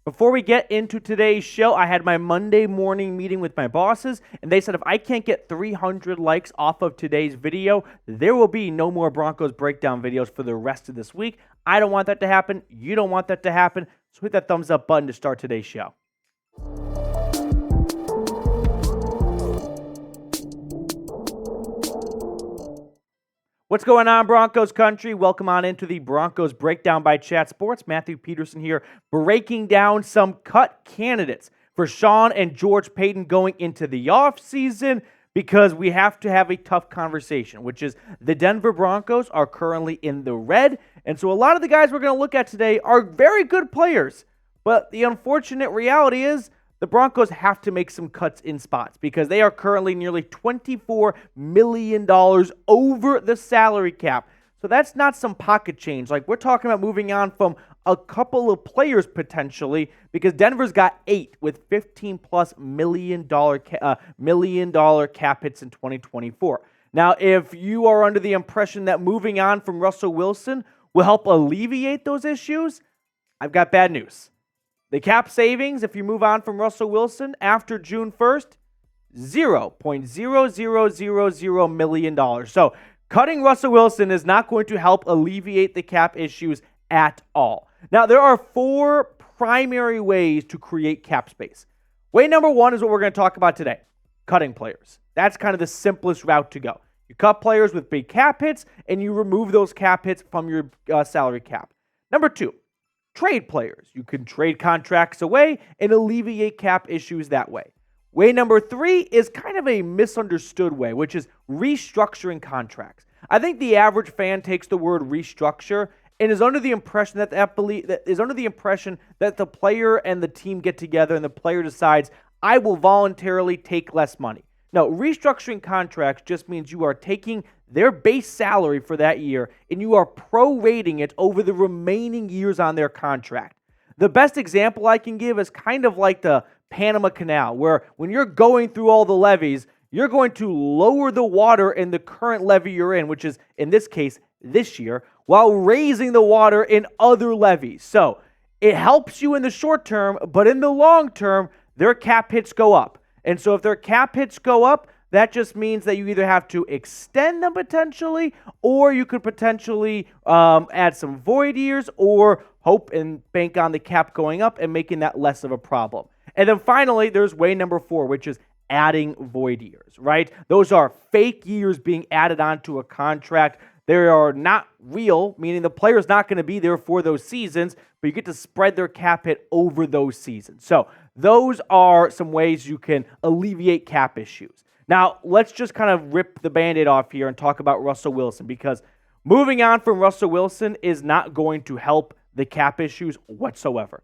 Before we get into today's show, I had my Monday morning meeting with my bosses, and they said if I can't get 300 likes off of today's video, there will be no more Broncos Breakdown videos for the rest of this week. I don't want that to happen. You don't want that to happen. So hit that thumbs up button to start today's show. What's going on, Broncos country? Welcome on into the Broncos Breakdown by Chat Sports. Matthew Peterson here, breaking down some cut candidates for Sean and George Payton going into the offseason, because we have to have a tough conversation, which is the Denver Broncos are currently in the red. And so a lot of the guys we're going to look at today are very good players. But the unfortunate reality is the Broncos have to make some cuts in spots because they are currently nearly $24 million over the salary cap. So that's not some pocket change. Like, we're talking about moving on from a couple of players potentially, because Denver's got 8 with $15+ million cap hits in 2024. Now, if you are under the impression that moving on from Russell Wilson will help alleviate those issues, I've got bad news. The cap savings, if you move on from Russell Wilson after June 1st, $0.0000 million. So cutting Russell Wilson is not going to help alleviate the cap issues at all. Now, there are 4 primary ways to create cap space. Way number 1 is what we're going to talk about today, cutting players. That's kind of the simplest route to go. You cut players with big cap hits, and you remove those cap hits from your salary cap. Number 2, trade players. You can trade contracts away and alleviate cap issues that way. Way number 3 is kind of a misunderstood way, which is restructuring contracts. I think the average fan takes the word restructure and is under the impression that the player and the team get together and the player decides, I will voluntarily take less money. No, restructuring contracts just means you are taking their base salary for that year and you are prorating it over the remaining years on their contract. The best example I can give is kind of like the Panama Canal, where when you're going through all the levees, you're going to lower the water in the current levee you're in, which is, in this case, this year, while raising the water in other levees. So it helps you in the short term, but in the long term, their cap hits go up. And so if their cap hits go up, that just means that you either have to extend them potentially, or you could potentially add some void years, or hope and bank on the cap going up and making that less of a problem. And then finally, there's way number 4, which is adding void years, right? Those are fake years being added onto a contract. They are not real, meaning the player's not going to be there for those seasons, but you get to spread their cap hit over those seasons. So those are some ways you can alleviate cap issues. Now, let's just kind of rip the Band-Aid off here and talk about Russell Wilson, because moving on from Russell Wilson is not going to help the cap issues whatsoever.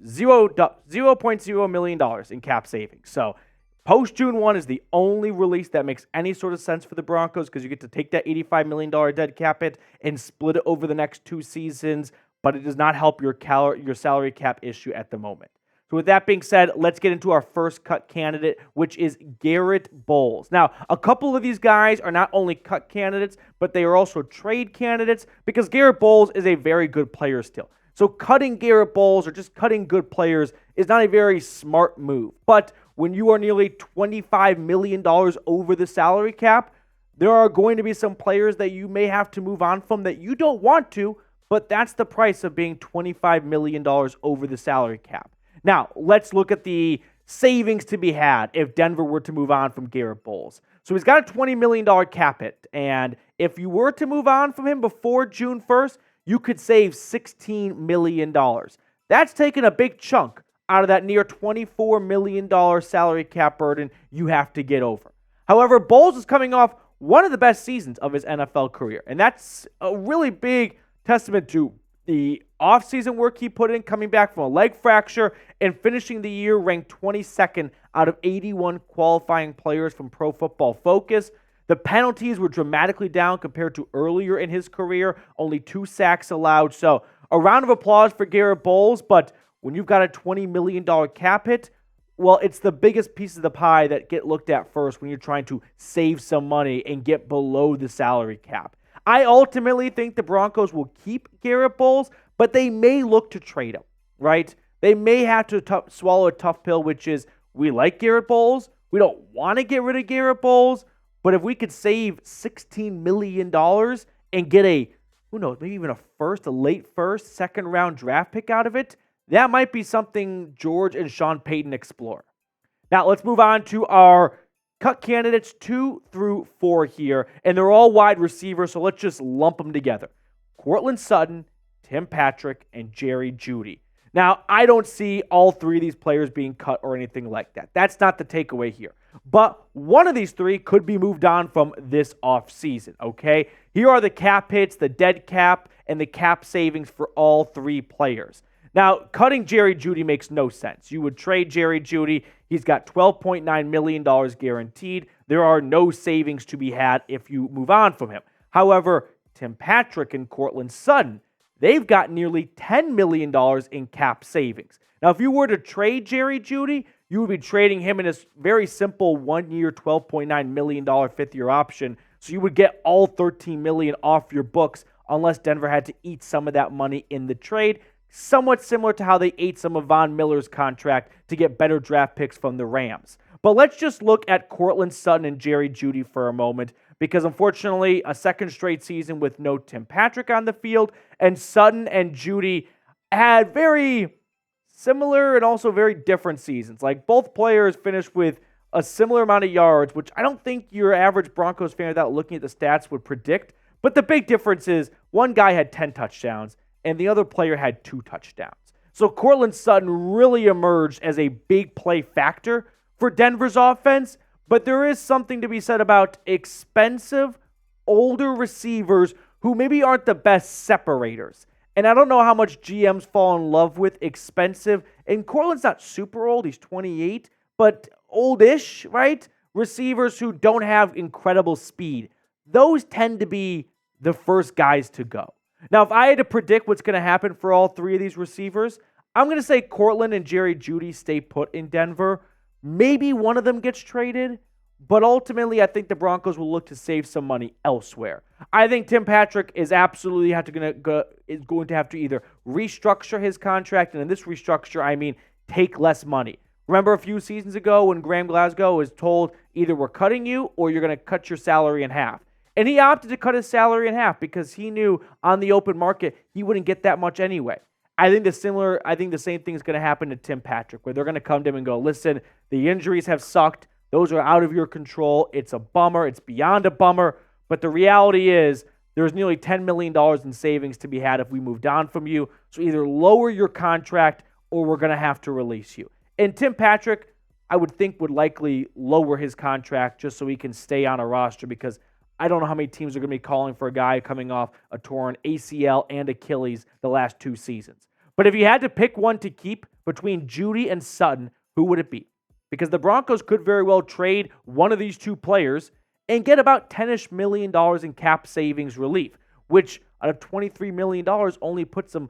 $0.0 million in cap savings. So post June 1 is the only release that makes any sort of sense for the Broncos, because you get to take that $85 million dead cap hit and split it over the next 2 seasons, but it does not help your salary cap issue at the moment. So with that being said, let's get into our first cut candidate, which is Garett Bolles. Now, a couple of these guys are not only cut candidates, but they are also trade candidates, because Garett Bolles is a very good player still. So cutting Garett Bolles or just cutting good players is not a very smart move. But when you are nearly $25 million over the salary cap, there are going to be some players that you may have to move on from that you don't want to, but that's the price of being $25 million over the salary cap. Now, let's look at the savings to be had if Denver were to move on from Garett Bolles. So he's got a $20 million cap hit, and if you were to move on from him before June 1st, you could save $16 million. That's taking a big chunk out of that near $24 million salary cap burden you have to get over. However, Bolles is coming off one of the best seasons of his NFL career, and that's a really big testament to the offseason work he put in, coming back from a leg fracture and finishing the year ranked 22nd out of 81 qualifying players from Pro Football Focus. The penalties were dramatically down compared to earlier in his career, only 2 sacks allowed. So a round of applause for Garett Bolles, but when you've got a $20 million cap hit, well, it's the biggest piece of the pie that get looked at first when you're trying to save some money and get below the salary cap. I ultimately think the Broncos will keep Garett Bolles, but they may look to trade him, right? they may have to swallow a tough pill, which is we like Garett Bolles. We don't want to get rid of Garett Bolles, but if we could save $16 million and get a, who knows, maybe even a late first, second round draft pick out of it, that might be something George and Sean Payton explore. Now, let's move on to our cut candidates 2 through 4 here, and they're all wide receivers, so let's just lump them together. Courtland Sutton, Tim Patrick, and Jerry Jeudy. Now, I don't see all 3 of these players being cut or anything like that. That's not the takeaway here. But one of these 3 could be moved on from this offseason, okay? Here are the cap hits, the dead cap, and the cap savings for all 3 players. Now, cutting Jerry Jeudy makes no sense. You would trade Jerry Jeudy. He's got $12.9 million guaranteed. There are no savings to be had if you move on from him. However, Tim Patrick and Courtland Sutton, they've got nearly $10 million in cap savings. Now, if you were to trade Jerry Jeudy, you would be trading him in a very simple 1-year, $12.9 million fifth-year option. So you would get all $13 million off your books unless Denver had to eat some of that money in the trade. Somewhat similar to how they ate some of Von Miller's contract to get better draft picks from the Rams. But let's just look at Courtland Sutton and Jerry Jeudy for a moment, because unfortunately, a second straight season with no Tim Patrick on the field, and Sutton and Jeudy had very similar and also very different seasons. Like, both players finished with a similar amount of yards, which I don't think your average Broncos fan without looking at the stats would predict. But the big difference is one guy had 10 touchdowns, and the other player had 2 touchdowns. So Courtland Sutton really emerged as a big play factor for Denver's offense, but there is something to be said about expensive, older receivers who maybe aren't the best separators. And I don't know how much GMs fall in love with expensive, and Courtland's not super old, he's 28, but oldish, right? Receivers who don't have incredible speed. Those tend to be the first guys to go. Now, if I had to predict what's going to happen for all 3 of these receivers, I'm going to say Courtland and Jerry Jeudy stay put in Denver. Maybe one of them gets traded, but ultimately I think the Broncos will look to save some money elsewhere. I think Tim Patrick is absolutely going to have to either restructure his contract, and in this restructure, I mean take less money. Remember a few seasons ago when Graham Glasgow was told either we're cutting you or you're going to cut your salary in half. And he opted to cut his salary in half because he knew on the open market he wouldn't get that much anyway. I think the same thing is going to happen to Tim Patrick, where they're going to come to him and go, listen, the injuries have sucked. Those are out of your control. It's a bummer. It's beyond a bummer. But the reality is there's nearly $10 million in savings to be had if we moved on from you. So either lower your contract or we're going to have to release you. And Tim Patrick, I would think, would likely lower his contract just so he can stay on a roster, because I don't know how many teams are going to be calling for a guy coming off a torn ACL and Achilles the last 2 seasons. But if you had to pick one to keep between Jeudy and Sutton, who would it be? Because the Broncos could very well trade one of these 2 players and get about $10-ish million in cap savings relief, which out of $23 million only puts them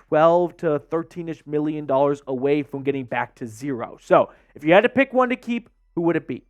$12 to $13-ish million away from getting back to zero. So if you had to pick one to keep, who would it be?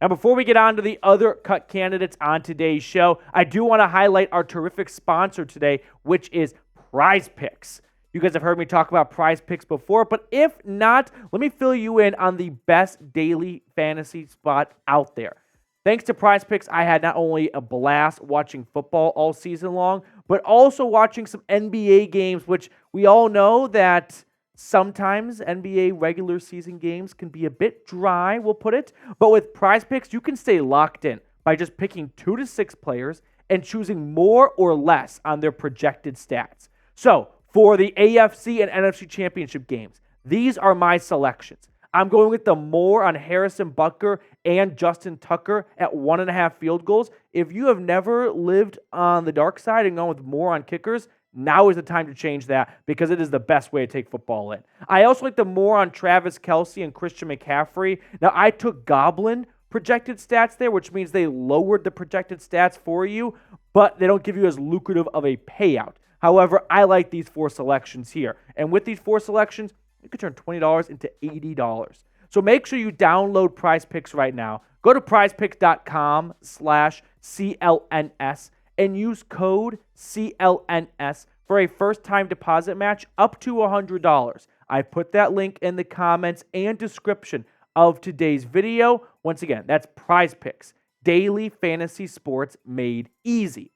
Now, before we get on to the other cut candidates on today's show, I do want to highlight our terrific sponsor today, which is Prize Picks. You guys have heard me talk about Prize Picks before, but if not, let me fill you in on the best daily fantasy spot out there. Thanks to Prize Picks, I had not only a blast watching football all season long, but also watching some NBA games, which we all know that sometimes NBA regular season games can be a bit dry, we'll put it. But with Prize Picks, you can stay locked in by just picking 2 to 6 players and choosing more or less on their projected stats. So for the AFC and NFC championship games, these are my selections. I'm going with the more on Harrison Butker and Justin Tucker at 1.5 field goals. If you have never lived on the dark side and gone with more on kickers, now is the time to change that, because it is the best way to take football in. I also like the more on Travis Kelce and Christian McCaffrey. Now, I took Goblin projected stats there, which means they lowered the projected stats for you, but they don't give you as lucrative of a payout. However, I like these 4 selections here. And with these 4 selections, you can turn $20 into $80. So make sure you download Prize Picks right now. Go to prizepicks.com/CLNS and use code CLNS for a first-time deposit match up to $100. I put that link in the comments and description of today's video. Once again, that's Prize Picks, daily fantasy sports made easy.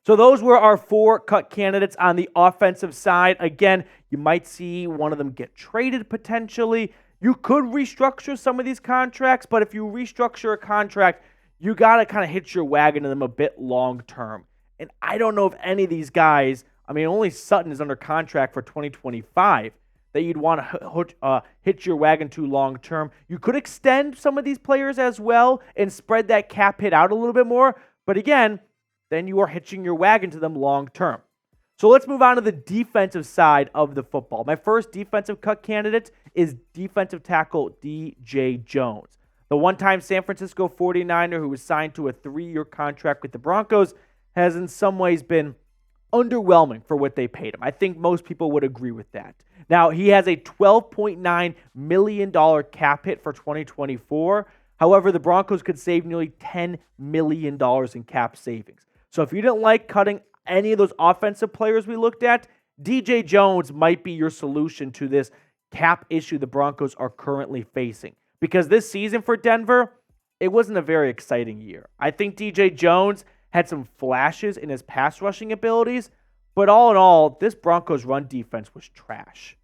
So those were our 4 cut candidates on the offensive side. Again, you might see one of them get traded potentially. You could restructure some of these contracts, but if you restructure a contract, you got to kind of hitch your wagon to them a bit long term. And I don't know if any of these guys, only Sutton is under contract for 2025, that you'd want to hitch your wagon to long term. You could extend some of these players as well and spread that cap hit out a little bit more. But again, then you are hitching your wagon to them long term. So let's move on to the defensive side of the football. My first defensive cut candidate is defensive tackle DJ Jones. The one-time San Francisco 49er who was signed to a 3-year contract with the Broncos has in some ways been underwhelming for what they paid him. I think most people would agree with that. Now, he has a $12.9 million cap hit for 2024. However, the Broncos could save nearly $10 million in cap savings. So if you didn't like cutting any of those offensive players we looked at, DJ Jones might be your solution to this cap issue the Broncos are currently facing. Because this season for Denver, it wasn't a very exciting year. I think DJ Jones had some flashes in his pass rushing abilities, but all in all, this Broncos run defense was trash.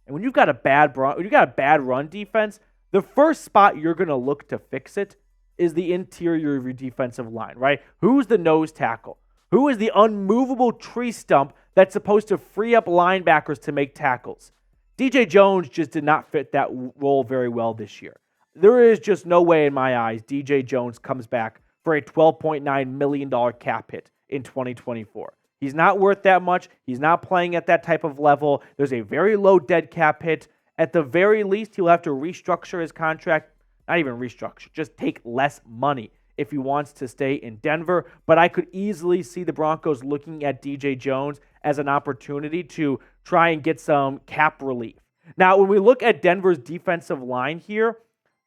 And when you've got a bad run defense, the first spot you're going to look to fix it is the interior of your defensive line, right? Who's the nose tackle? Who is the unmovable tree stump that's supposed to free up linebackers to make tackles? DJ Jones just did not fit that role very well this year. There is just no way in my eyes DJ Jones comes back for a $12.9 million cap hit in 2024. He's not worth that much. He's not playing at that type of level. There's a very low dead cap hit. At the very least, he'll have to restructure his contract. Not even restructure, just take less money if he wants to stay in Denver. But I could easily see the Broncos looking at DJ Jones as an opportunity to try and get some cap relief. Now, when we look at Denver's defensive line here,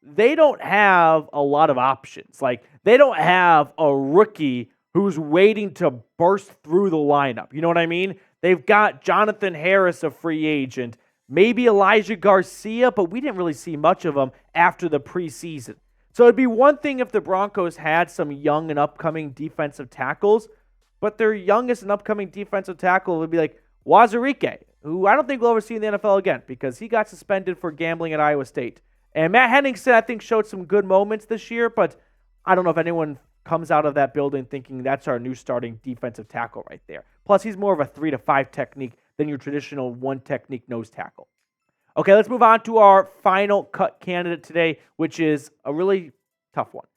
they don't have a lot of options. Like, they don't have a rookie who's waiting to burst through the lineup. You know what I mean? They've got Jonathan Harris, a free agent, maybe Elijah Garcia, but we didn't really see much of him after the preseason. So it'd be one thing if the Broncos had some young and upcoming defensive tackles, but their youngest and upcoming defensive tackle would be like Wazirike, who I don't think we'll ever see in the NFL again because he got suspended for gambling at Iowa State. And Matt Henningsen, I think, showed some good moments this year, but I don't know if anyone comes out of that building thinking that's our new starting defensive tackle right there. Plus, he's more of a 3-5 technique than your traditional 1 technique nose tackle. Okay, let's move on to our final cut candidate today, which is a really tough one.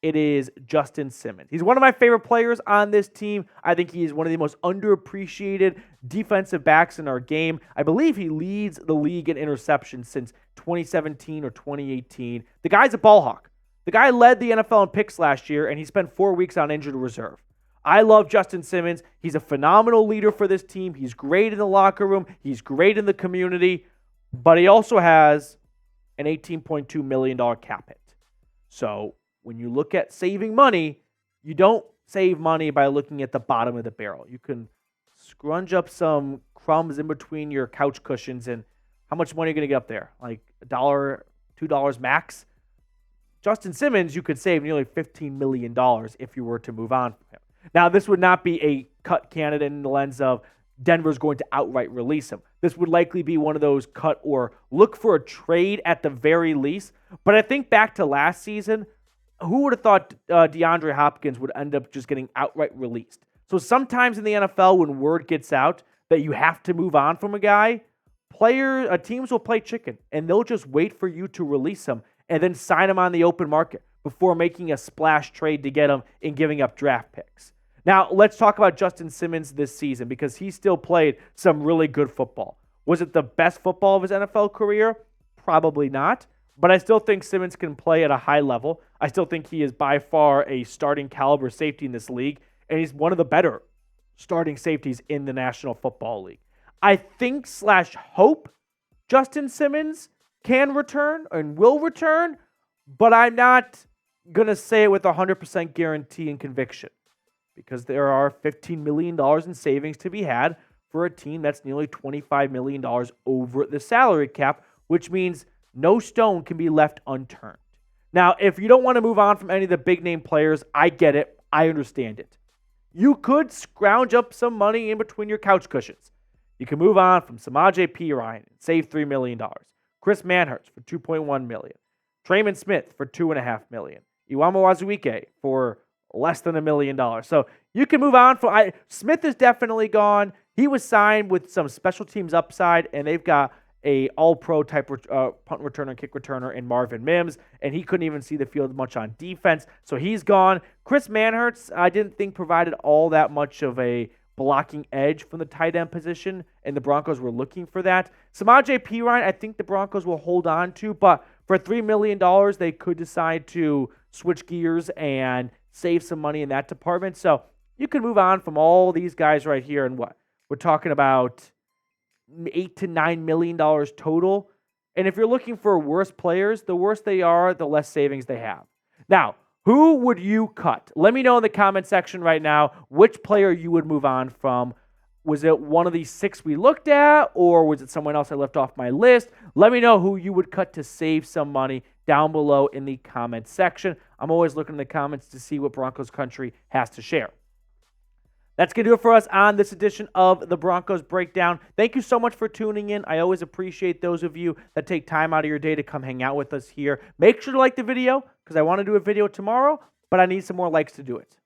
It is Justin Simmons. He's one of my favorite players on this team. I think he is one of the most underappreciated defensive backs in our game. I believe he leads the league in interceptions since 2017 or 2018. The guy's a ball hawk. The guy led the NFL in picks last year, and he spent 4 weeks on injured reserve. I love Justin Simmons. He's a phenomenal leader for this team. He's great in the locker room. He's great in the community. But he also has an $18.2 million cap hit. So when you look at saving money, you don't save money by looking at the bottom of the barrel. You can scrunch up some crumbs in between your couch cushions, and how much money are you going to get up there? Like $1, $2 max? Justin Simmons, you could save nearly $15 million if you were to move on from him. Now, this would not be a cut candidate in the lens of Denver's going to outright release him. This would likely be one of those cut or look for a trade at the very least. But I think back to last season, who would have thought DeAndre Hopkins would end up just getting outright released? So sometimes in the NFL, when word gets out that you have to move on from a guy, teams will play chicken, and they'll just wait for you to release him and then sign him on the open market before making a splash trade to get him and giving up draft picks. Now, let's talk about Justin Simmons this season because he still played some really good football. Was it the best football of his NFL career? Probably not. But I still think Simmons can play at a high level. I still think he is by far a starting caliber safety in this league, and he's one of the better starting safeties in the National Football League. I think / hope Justin Simmons can return and will return, but I'm not going to say it with 100% guarantee and conviction because there are $15 million in savings to be had for a team that's nearly $25 million over the salary cap, which means no stone can be left unturned. Now, if you don't want to move on from any of the big name players, I get it. I understand it. You could scrounge up some money in between your couch cushions. You can move on from Samaje Perine and save $3 million. Chris Manhurst for $2.1 million. Trayman Smith for $2.5 million. Iwama Wazuike for less than $1 million. So you can move on. Smith is definitely gone. He was signed with some special teams upside, and they've got a all-pro type punt returner, kick returner in Marvin Mims, and he couldn't even see the field much on defense, so he's gone. Chris Manhurst, I didn't think provided all that much of a blocking edge from the tight end position, and the Broncos were looking for that. Samaje Perine, I think the Broncos will hold on to, but for $3 million, they could decide to switch gears and save some money in that department. So you can move on from all these guys right here, and what? We're talking about $8 to $9 million total. And if you're looking for worse players, the worse they are, the less savings they have. Now, who would you cut? Let me know in the comment section right now which player you would move on from. Was it one of these 6 we looked at, or was it someone else I left off my list? Let me know who you would cut to save some money down below in the comment section. I'm always looking in the comments to see what Broncos country has to share. That's going to do it for us on this edition of the Broncos Breakdown. Thank you so much for tuning in. I always appreciate those of you that take time out of your day to come hang out with us here. Make sure to like the video because I want to do a video tomorrow, but I need some more likes to do it.